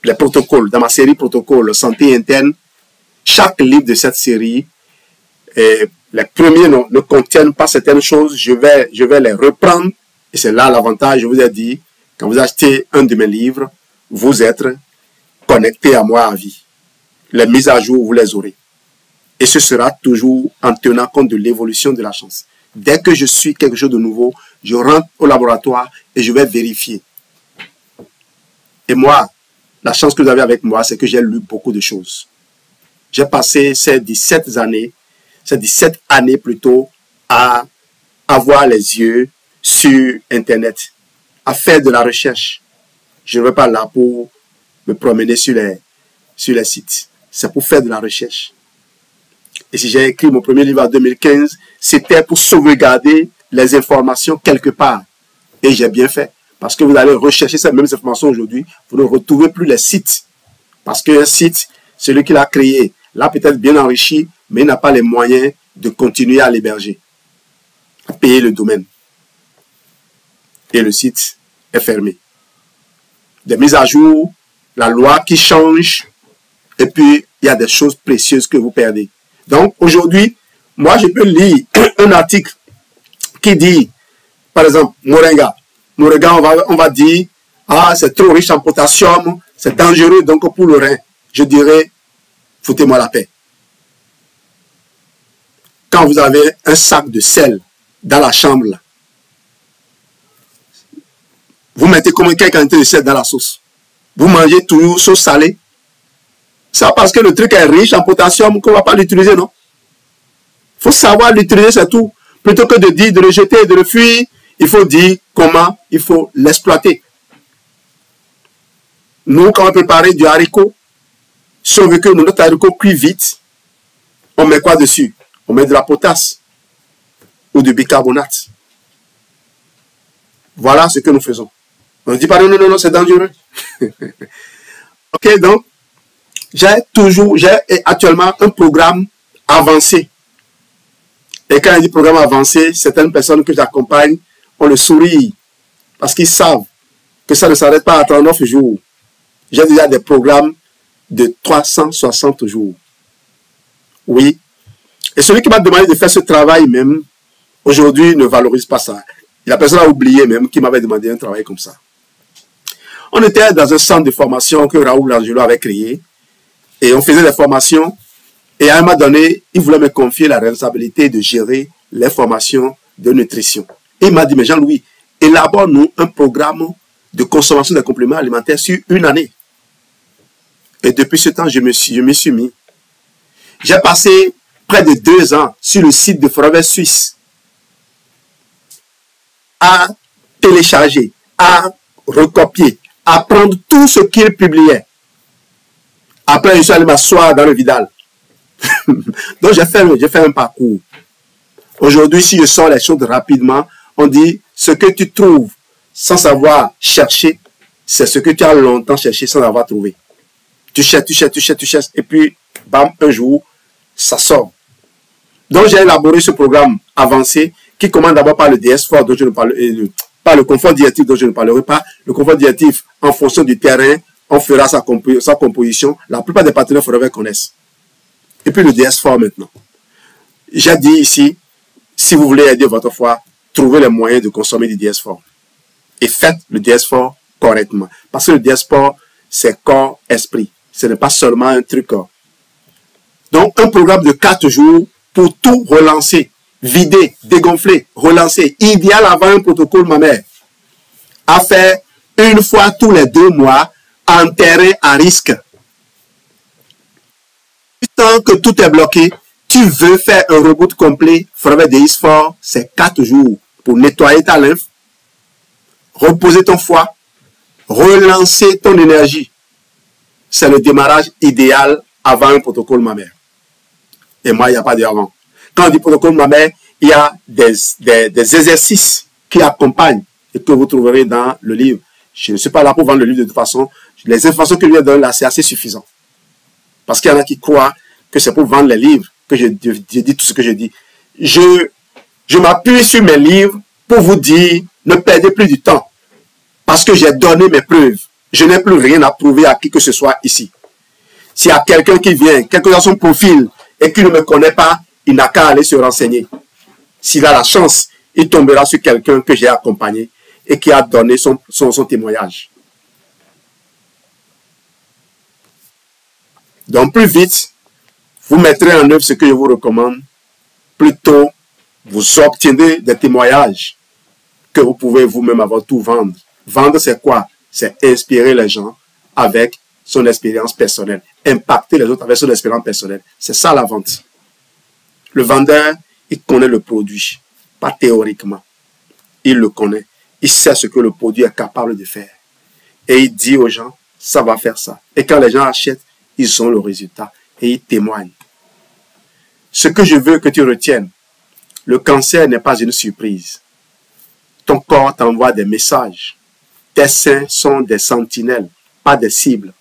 les protocoles, dans ma série protocole santé interne, chaque livre de cette série, les premiers ne contiennent pas certaines choses, je vais les reprendre. Et c'est là l'avantage, je vous ai dit, quand vous achetez un de mes livres, vous êtes connecté à moi à vie. Les mises à jour, vous les aurez. Et ce sera toujours en tenant compte de l'évolution de la chance. Dès que je suis quelque chose de nouveau, je rentre au laboratoire et je vais vérifier. Et moi, la chance que vous avez avec moi, c'est que j'ai lu beaucoup de choses. J'ai passé ces 17 années plutôt à avoir les yeux sur Internet, à faire de la recherche. Je ne vais pas là pour me promener sur les sites. C'est pour faire de la recherche. Et si j'ai écrit mon premier livre en 2015, c'était pour sauvegarder les informations quelque part. Et j'ai bien fait. Parce que vous allez rechercher ces mêmes informations aujourd'hui, vous ne retrouvez plus les sites. Parce qu'un site, celui qui l'a créé, l'a peut-être bien enrichi, mais il n'a pas les moyens de continuer à l'héberger, à payer le domaine. Et le site est fermé. Des mises à jour, la loi qui change Et puis, il y a des choses précieuses que vous perdez. Donc, aujourd'hui, moi, je peux lire un article qui dit, par exemple, Moringa. Moringa, on va dire, ah, c'est trop riche en potassium, c'est dangereux, donc pour le rein, je dirais, foutez-moi la paix. Quand vous avez un sac de sel dans la chambre, là, vous mettez combien de quantité de sel dans la sauce? Vous mangez toujours sauce salée? C'est parce que le truc est riche en potassium qu'on ne va pas l'utiliser, non? Il faut savoir l'utiliser, c'est tout. Plutôt que de dire, de le jeter, de le fuir, il faut dire comment il faut l'exploiter. Nous, quand on prépare du haricot, si on veut que notre haricot cuit vite, on met quoi dessus? On met de la potasse ou du bicarbonate. Voilà ce que nous faisons. On ne dit pas non, non, non, c'est dangereux. Ok, donc, j'ai actuellement un programme avancé. Et quand je dis programme avancé, certaines personnes que j'accompagne, on le sourit parce qu'ils savent que ça ne s'arrête pas à 39 jours. J'ai déjà des programmes de 360 jours. Oui. Et celui qui m'a demandé de faire ce travail même, aujourd'hui, ne valorise pas ça. La personne a oublié même qu'il m'avait demandé un travail comme ça. On était dans un centre de formation que Raoul Angelo avait créé. Et on faisait des formations. Et à un moment donné, il voulait me confier la responsabilité de gérer les formations de nutrition. Et il m'a dit, mais Jean-Louis, élabore-nous un programme de consommation des compléments alimentaires sur une année. Et depuis ce temps, je me suis mis. J'ai passé près de 2 ans sur le site de Forever Suisse à télécharger, à recopier, à prendre tout ce qu'il publiait. Après, je suis allé m'asseoir dans le Vidal. Donc, j'ai fait un parcours. Aujourd'hui, si je sors les choses rapidement, on dit ce que tu trouves sans savoir chercher, c'est ce que tu as longtemps cherché sans avoir trouvé. Tu cherches, tu cherches, tu cherches, tu cherches, et puis, bam, un jour, ça sort. Donc, j'ai élaboré ce programme avancé qui commence d'abord par le DS4 dont je ne parle, par le confort diététique dont je ne parlerai pas. Le confort diététique, en fonction du terrain, on fera sa composition. La plupart des partenaires Forever connaissent. Et puis le DS4 maintenant. J'ai dit ici, si vous voulez aider votre foi, trouvez les moyens de consommer du DS4. Et faites le DS4 correctement. Parce que le DS4, c'est corps-esprit. Ce n'est pas seulement un truc. Donc, un programme de 4 jours pour tout relancer, vider, dégonfler, relancer. Idéal avant un protocole mammaire. À faire une fois tous les 2 mois en terrain à risque. Tant que tout est bloqué, tu veux faire un reboot complet, Forever DS4, c'est 4 jours pour nettoyer ta lymphe, reposer ton foie, relancer ton énergie. C'est le démarrage idéal avant un protocole mammaire. Et moi, il n'y a pas d'avant. Quand on dit protocole mammaire, il y a des exercices qui accompagnent et que vous trouverez dans le livre. Je ne suis pas là pour vendre le livre de toute façon. Les informations que je viens de donner là, c'est assez suffisant. Parce qu'il y en a qui croient que c'est pour vendre les livres que je dis tout ce que je dis. Je m'appuie sur mes livres pour vous dire, ne perdez plus du temps. Parce que j'ai donné mes preuves. Je n'ai plus rien à prouver à qui que ce soit ici. S'il y a quelqu'un qui vient, quel que soit son profil, et qui ne me connaît pas, il n'a qu'à aller se renseigner. S'il a la chance, il tombera sur quelqu'un que j'ai accompagné et qui a donné son témoignage. Donc, plus vite, vous mettrez en œuvre ce que je vous recommande. Plus tôt, vous obtiendrez des témoignages que vous pouvez vous-même avant tout vendre. Vendre, c'est quoi? C'est inspirer les gens avec son expérience personnelle. Impacter les autres avec son expérience personnelle. C'est ça la vente. Le vendeur, il connaît le produit. Pas théoriquement. Il le connaît. Il sait ce que le produit est capable de faire. Et il dit aux gens, ça va faire ça. Et quand les gens achètent, ils ont le résultat et ils témoignent. Ce que je veux que tu retiennes, le cancer n'est pas une surprise. Ton corps t'envoie des messages. Tes seins sont des sentinelles, pas des cibles.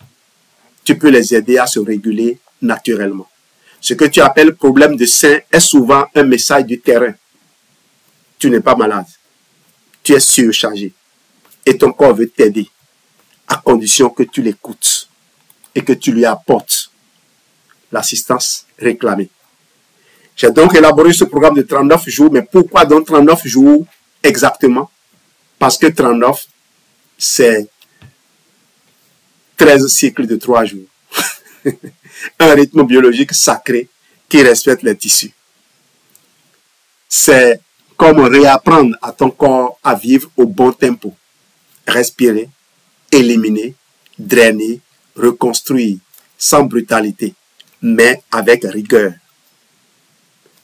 Tu peux les aider à se réguler naturellement. Ce que tu appelles problème de sein est souvent un message du terrain. Tu n'es pas malade. Tu es surchargé. Et ton corps veut t'aider, à condition que tu l'écoutes et que tu lui apportes l'assistance réclamée. J'ai donc élaboré ce programme de 39 jours, mais pourquoi donc 39 jours exactement? Parce que 39, c'est 13 cycles de 3 jours. Un rythme biologique sacré qui respecte les tissus. C'est comme réapprendre à ton corps à vivre au bon tempo. Respirer, éliminer, drainer, reconstruire, sans brutalité, mais avec rigueur.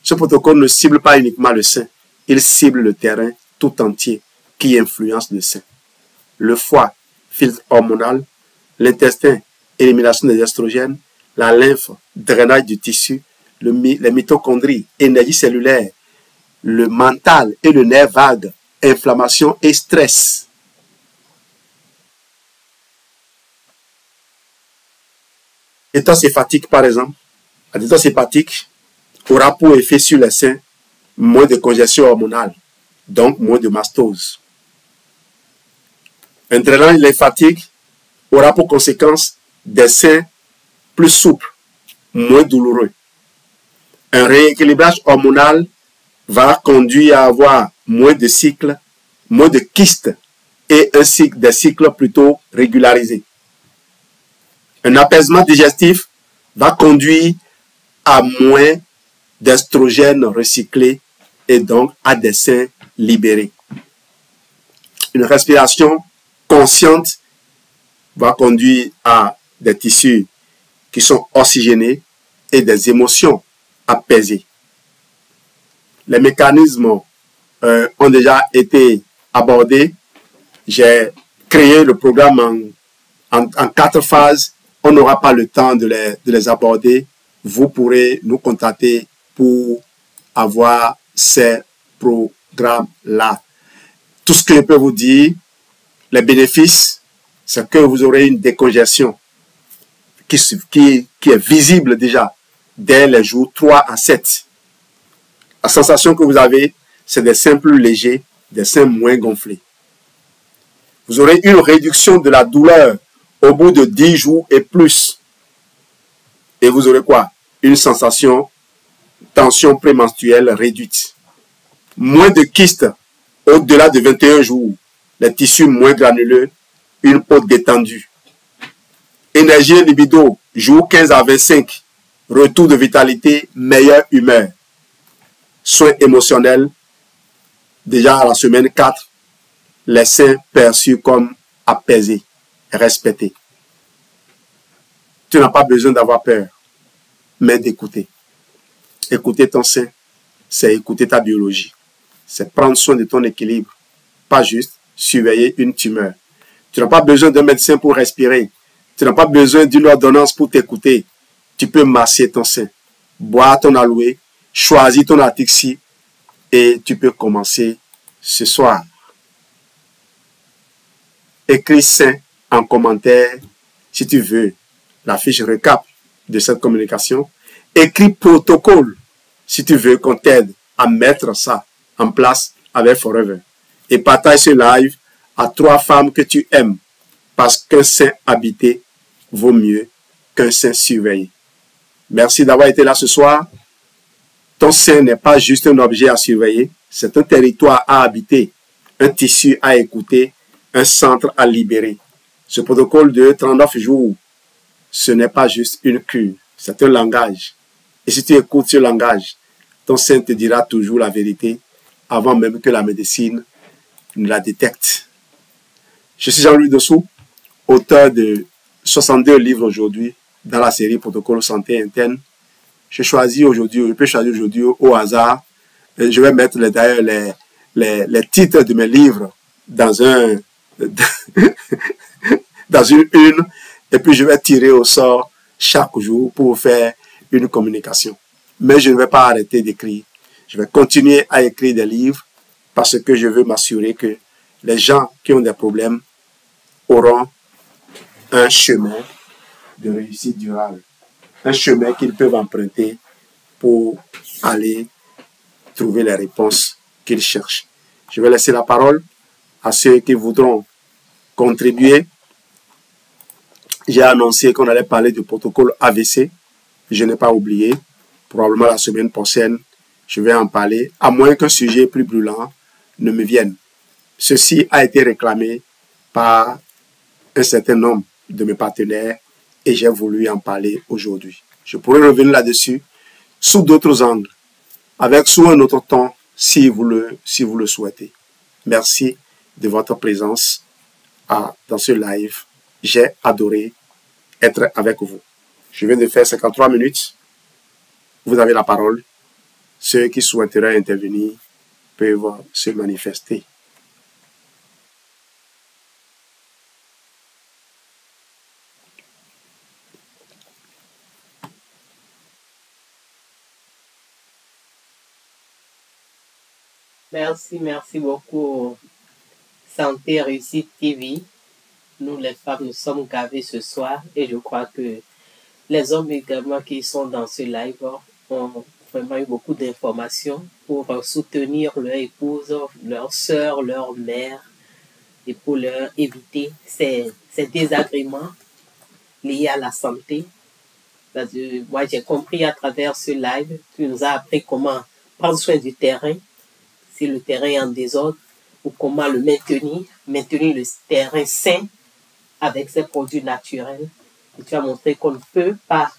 Ce protocole ne cible pas uniquement le sein, il cible le terrain tout entier qui influence le sein. Le foie, filtre hormonal, l'intestin, élimination des estrogènes, la lymphe, drainage du tissu, les mitochondries, énergie cellulaire, le mental et le nerf vague, inflammation et stress. Détox hépatique, par exemple. La détox hépatique aura pour effet sur les seins moins de congestion hormonale, donc moins de mastose. Un drainage lymphatique aura pour conséquence des seins plus souples, moins douloureux. Un rééquilibrage hormonal va conduire à avoir moins de cycles, moins de kystes et des cycles plutôt régularisés. Un apaisement digestif va conduire à moins d'estrogènes recyclés et donc à des seins libérés. Une respiration consciente va conduire à des tissus qui sont oxygénés et des émotions apaisées. Les mécanismes ont déjà été abordés. J'ai créé le programme en 4 phases. On n'aura pas le temps de les aborder. Vous pourrez nous contacter pour avoir ces programmes-là. Tout ce que je peux vous dire, les bénéfices, c'est que vous aurez une décongestion qui est visible déjà dès les jours 3 à 7. La sensation que vous avez, c'est des seins plus légers, des seins moins gonflés. Vous aurez une réduction de la douleur au bout de 10 jours et plus. Et vous aurez quoi? Une sensation, tension prémenstruelle réduite. Moins de kystes au-delà de 21 jours. Les tissus moins granuleux, une peau détendue. Énergie et libido, jour 15 à 25. Retour de vitalité, meilleure humeur. Soins émotionnels, déjà à la semaine 4, les seins perçus comme apaisés, respectés. Tu n'as pas besoin d'avoir peur, mais d'écouter. Écouter ton sein, c'est écouter ta biologie. C'est prendre soin de ton équilibre, pas juste surveiller une tumeur. Tu n'as pas besoin d'un médecin pour respirer. Tu n'as pas besoin d'une ordonnance pour t'écouter. Tu peux masser ton sein, boire ton aloe, choisis ton Atixi et tu peux commencer ce soir. Écris sein en commentaire si tu veux la fiche récap de cette communication. Écris protocole si tu veux qu'on t'aide à mettre ça en place avec Forever. Et partage ce live à 3 femmes que tu aimes parce qu'un sein habité vaut mieux qu'un sein surveillé. Merci d'avoir été là ce soir. Ton sein n'est pas juste un objet à surveiller, c'est un territoire à habiter, un tissu à écouter, un centre à libérer. Ce protocole de 39 jours, ce n'est pas juste une cure, c'est un langage. Et si tu écoutes ce langage, ton sein te dira toujours la vérité avant même que la médecine ne la détecte. Je suis Jean-Louis Dessous, auteur de 62 livres aujourd'hui dans la série Protocole Santé Interne. Je peux choisir aujourd'hui au hasard. Je vais mettre d'ailleurs les titres de mes livres dans dans une et puis je vais tirer au sort chaque jour pour faire une communication. Mais je ne vais pas arrêter d'écrire. Je vais continuer à écrire des livres parce que je veux m'assurer que les gens qui ont des problèmes auront un chemin de réussite durable. Un chemin qu'ils peuvent emprunter pour aller trouver les réponses qu'ils cherchent. Je vais laisser la parole à ceux qui voudront contribuer. J'ai annoncé qu'on allait parler du protocole AVC. je n'ai pas oublié. Probablement la semaine prochaine, je vais en parler, à moins qu'un sujet plus brûlant ne me vienne. Ceci a été réclamé par un certain nombre de mes partenaires et j'ai voulu en parler aujourd'hui. Je pourrais revenir là-dessus sous d'autres angles, sous un autre ton, si vous le souhaitez. Merci de votre présence dans ce live. J'ai adoré être avec vous. Je viens de faire 53 minutes. Vous avez la parole. Ceux qui souhaiteraient intervenir peuvent se manifester. Merci beaucoup, Santé Réussite TV. Nous, les femmes, nous sommes gavées ce soir et je crois que les hommes également qui sont dans ce live ont vraiment eu beaucoup d'informations pour soutenir leur épouse, leur sœur, leur mère et pour leur éviter ces désagréments liés à la santé. Parce que moi, j'ai compris à travers ce live, tu nous as appris comment prendre soin du terrain, si le terrain est en désordre, ou comment le maintenir le terrain sain avec ses produits naturels. Et tu as montré qu'on ne peut pas,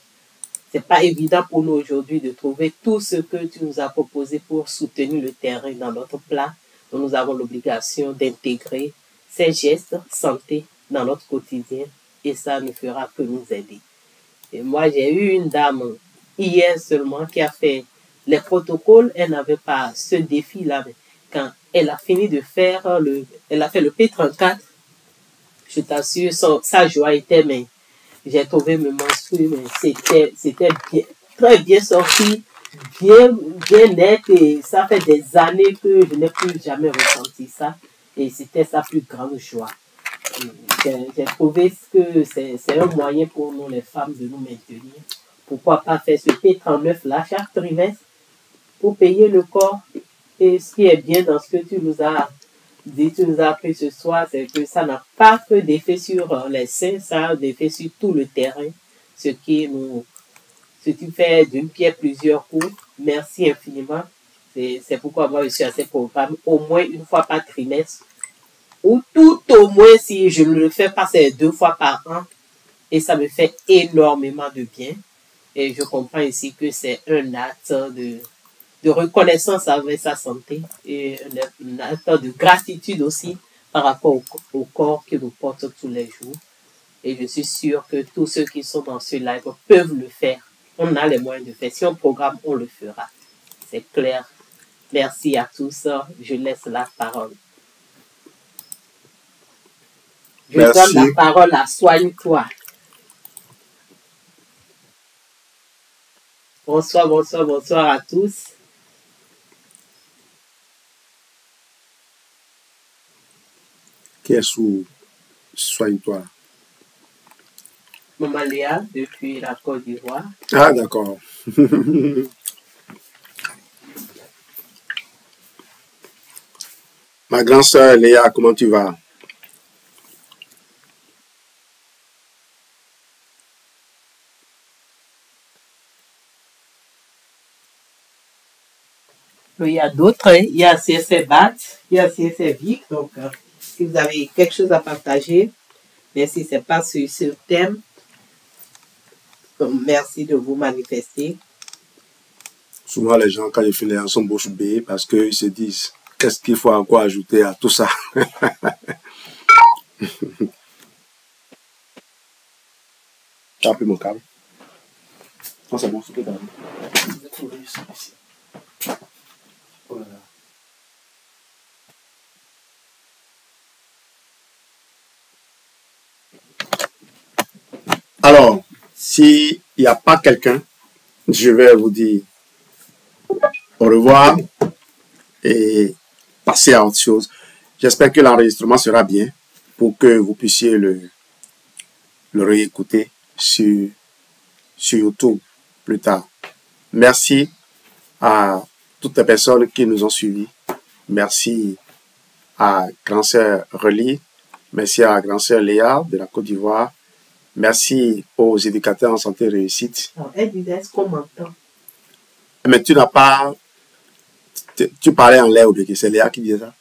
c'est pas évident pour nous aujourd'hui de trouver tout ce que tu nous as proposé pour soutenir le terrain dans notre plat. Donc nous avons l'obligation d'intégrer ces gestes santé dans notre quotidien et ça ne fera que nous aider. Et moi, j'ai eu une dame hier seulement qui a fait les protocoles. Elle n'avait pas ce défi-là. Quand elle a fini de faire elle a fait le P34, je t'assure, sa joie était, mais j'ai trouvé mes menstrues, mais c'était bien, très bien sorti, bien net, et ça fait des années que je n'ai plus jamais ressenti ça, et c'était sa plus grande joie. J'ai trouvé que c'est un moyen pour nous, les femmes, de nous maintenir. Pourquoi pas faire ce P39 là chaque trimestre pour payer le corps. Et ce qui est bien dans ce que tu nous as dit, tu nous as appris ce soir, c'est que ça n'a pas que d'effet sur les seins, ça a d'effet sur tout le terrain. Ce qui fait d'une pierre plusieurs coups. Merci infiniment. C'est pourquoi moi je suis à ces programmes au moins une fois par trimestre. Ou tout au moins, si je ne le fais pas, c'est 2 fois par an. Et ça me fait énormément de bien. Et je comprends ici que c'est un acte de reconnaissance avec sa santé et un acte de gratitude aussi par rapport au corps que nous portons tous les jours. Et je suis sûre que tous ceux qui sont dans ce live peuvent le faire. On a les moyens de faire. Si on programme, on le fera. C'est clair. Merci à tous. Je laisse la parole. Je donne la parole à Soigne-toi. Bonsoir à tous. Qui est sous Soigne-toi? Maman Léa, depuis la Côte d'Ivoire. Ah, d'accord. Ma grande sœur Léa, comment tu vas? Il y a d'autres, il y a CSC BAT, il y a CSC VIC, donc si vous avez quelque chose à partager, mais si ce n'est pas sur ce thème, donc merci de vous manifester. Souvent les gens, quand ils finissent, sont bouche bée parce qu'ils se disent, qu'est-ce qu'il faut encore ajouter à tout ça? Tu as pris mon câble? Non, c'est bon, c'est tout. Je vais trouver ça ici. Oh là là. Alors, s'il n'y a pas quelqu'un, je vais vous dire au revoir et passer à autre chose. J'espère que l'enregistrement sera bien pour que vous puissiez le réécouter sur YouTube plus tard. Merci à toutes les personnes qui nous ont suivis. Merci à grand-sœur Relie. Merci à grand-sœur Léa de la Côte d'Ivoire. Merci aux éducateurs en santé réussite. Elle disait, est-ce qu'on m'entend? Mais tu n'as pas... Tu parlais en l'air ou bien c'est Léa qui disait ça?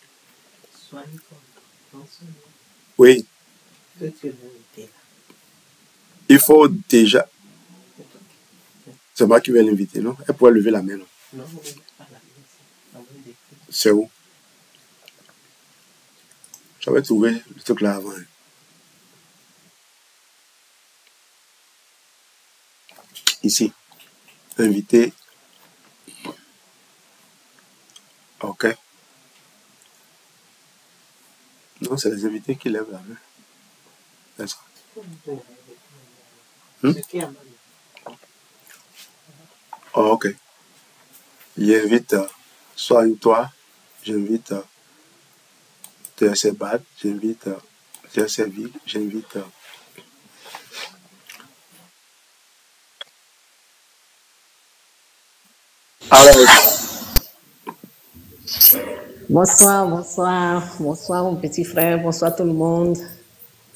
Oui. Il faut déjà... C'est moi qui vais l'inviter, non? Elle pourrait lever la main, non? Non, pas la main. C'est où? J'avais trouvé le truc là avant. Ici. Invité. Ok. Non, c'est les invités qui lèvent la main. C'est ça. Oh, ok. J'invite soit toi, j'invite TSC Bad, j'invite TSC Vic, j'invite. Alors. Bonsoir, bonsoir, bonsoir mon petit frère, bonsoir tout le monde.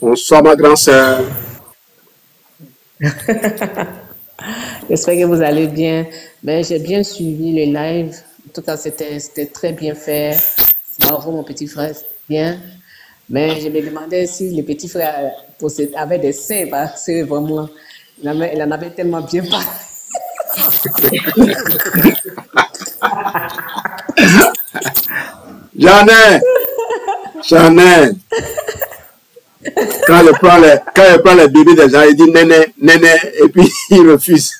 Bonsoir ma grande sœur. J'espère que vous allez bien. Ben, j'ai bien suivi le live. En tout cas, c'était très bien fait. Bravo mon petit frère, bien. Mais je me demandais si le petit frère avait des seins, parce que vraiment, il en avait tellement bien parlé. J'en ai. Quand je prends les bébés des gens, il dit néné, néné, et puis il refuse.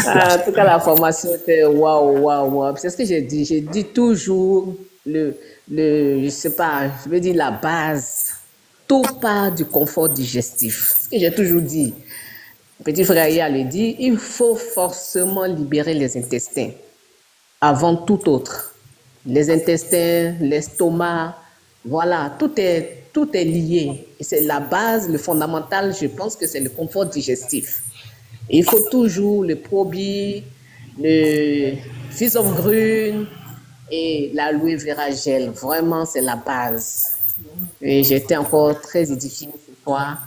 En tout cas, la formation était waouh. C'est ce que j'ai dit. J'ai dit toujours je sais pas, je veux dire la base. Tout part du confort digestif. Ce que j'ai toujours dit. Petit frère Aya le dit, il faut forcément libérer les intestins avant tout autre. Les intestins, l'estomac, voilà, tout est lié. Et c'est la base, le fondamental, je pense que c'est le confort digestif. Et il faut toujours le probi, le fils of grune et l'aloe vera gel. Vraiment, c'est la base. Et j'étais encore très édifiée ce soir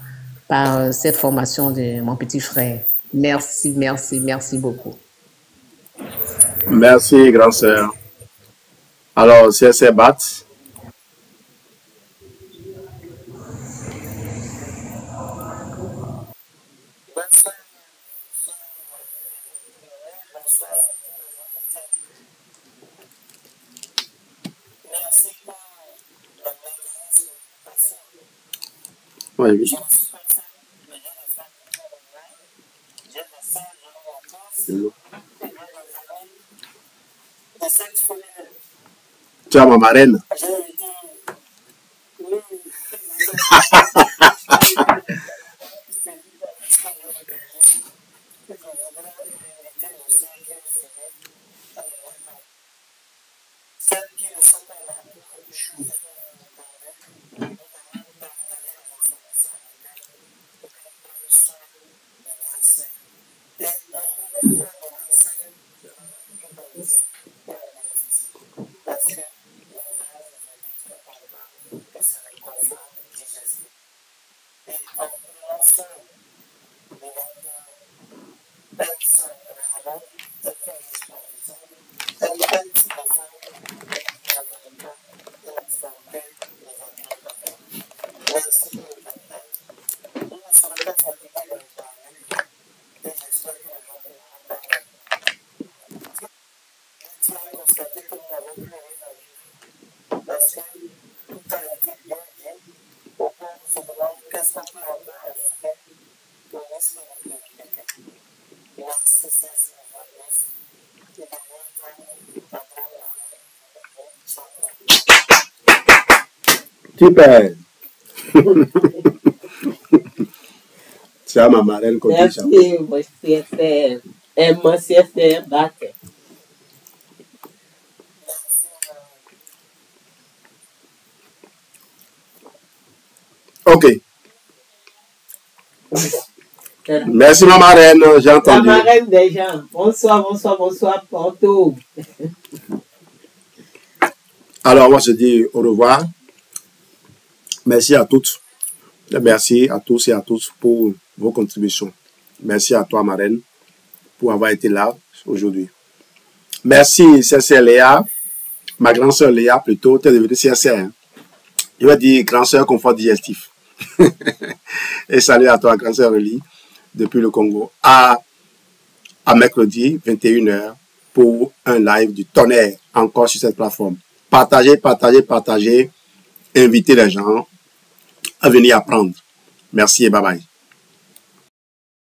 par cette formation de mon petit frère. Merci beaucoup. Merci, grand sœur. Alors, c'est Bat. Oui. Tu as ma marraine. Super. Tu as ma marraine comme ça. Merci, monsieur frère. Et monsieur frère Batte. Ok. Merci ma marraine, j'ai entendu. La marraine des gens. Bonsoir, Porto. Alors, on va se dire au revoir. Merci à toutes. Merci à tous et à toutes pour vos contributions. Merci à toi, ma reine, pour avoir été là aujourd'hui. Merci, CC Léa. Ma grande sœur Léa, plutôt, tu es devenue CC. Hein? Je vais dire grande sœur confort digestif. Et salut à toi, grande sœur Eli, depuis le Congo. À mercredi, 21h, pour un live du tonnerre, encore sur cette plateforme. Partagez, partagez, partagez. Invitez les gens à venir apprendre. Merci et bye bye.